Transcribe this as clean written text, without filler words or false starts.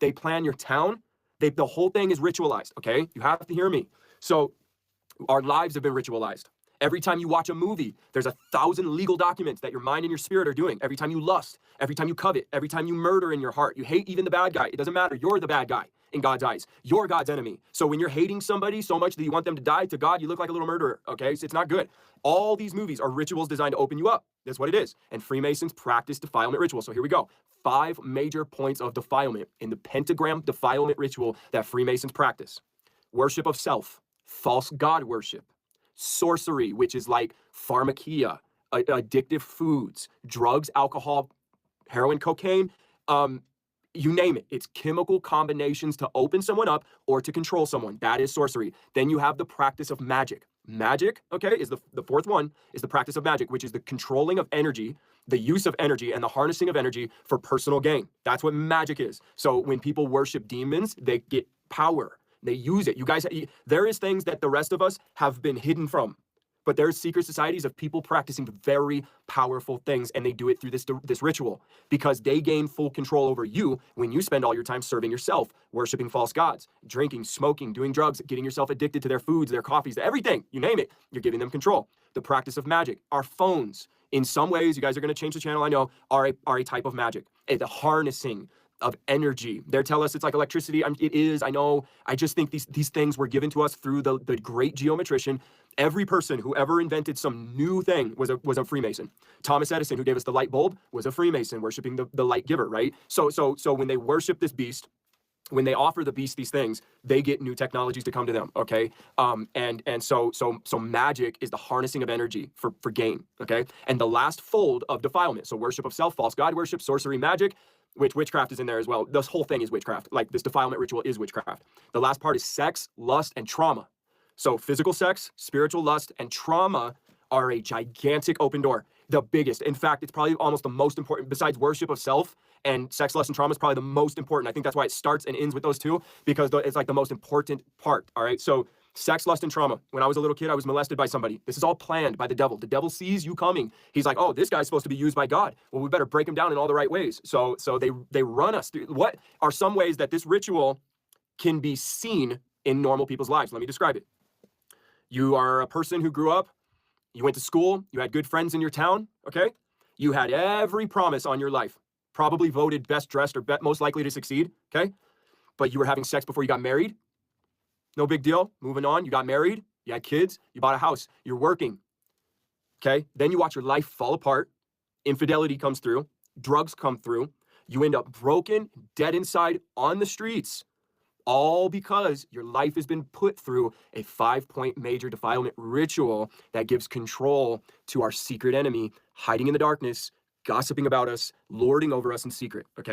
They plan your town. The whole thing is ritualized, okay? You have to hear me. So our lives have been ritualized. Every time you watch a movie, there's 1,000 legal documents that your mind and your spirit are doing. Every time you lust, every time you covet, every time you murder in your heart, you hate even the bad guy. It doesn't matter. You're the bad guy in God's eyes. You're God's enemy. So when you're hating somebody so much that you want them to die, to God, you look like a little murderer, okay? So it's not good. All these movies are rituals designed to open you up. That's what it is. And Freemasons practice defilement rituals. So here we go. 5 major points of defilement in the pentagram defilement ritual that Freemasons practice. Worship of self, false god worship, sorcery, which is like pharmakia, addictive foods, drugs, alcohol, heroin, cocaine, you name it. It's chemical combinations to open someone up or to control someone. That is sorcery. Then you have the practice of magic. Magic, okay, is the 4th one, is the practice of magic, which is the controlling of energy, the use of energy, and the harnessing of energy for personal gain. That's what magic is. So when people worship demons, they get power. They use it. You guys, there is things that the rest of us have been hidden from. But there's secret societies of people practicing very powerful things, and they do it through this ritual because they gain full control over you when you spend all your time serving yourself, worshiping false gods, drinking, smoking, doing drugs, getting yourself addicted to their foods, their coffees, everything, you name it, you're giving them control. The practice of magic. Our phones, in some ways, you guys are going to change the channel, I know, are a type of magic. The harnessing of energy. They tell us it's like electricity. It is, I know. I just think these things were given to us through the great geometrician. Every person who ever invented some new thing was a Freemason. Thomas Edison, who gave us the light bulb, was a Freemason, worshiping the light giver, right? So when they worship this beast, when they offer the beast these things, they get new technologies to come to them, okay? So magic is the harnessing of energy for gain, okay? And the last fold of defilement, so worship of self, false god worship, sorcery, magic, which witchcraft is in there as well. This whole thing is witchcraft. Like this defilement ritual is witchcraft. The last part is sex, lust, and trauma. So physical sex, spiritual lust, and trauma are a gigantic open door. The biggest. In fact, it's probably almost the most important, besides worship of self, and sex, lust, and trauma is probably the most important. I think that's why it starts and ends with those two, because it's like the most important part, all right? So sex, lust, and trauma. When I was a little kid, I was molested by somebody. This is all planned by the devil. The devil sees you coming. He's like, oh, this guy's supposed to be used by God. Well, we better break him down in all the right ways. So they run us through. What are some ways that this ritual can be seen in normal people's lives? Let me describe it. You are a person who grew up, you went to school, you had good friends in your town, okay? You had every promise on your life. Probably voted best dressed or most likely to succeed, okay? But you were having sex before you got married. No big deal. Moving on. You got married. You had kids. You bought a house. You're working. Okay? Then you watch your life fall apart. Infidelity comes through. Drugs come through. You end up broken, dead inside, on the streets. All because your life has been put through a 5-point major defilement ritual that gives control to our secret enemy, hiding in the darkness, gossiping about us, lording over us in secret. Okay?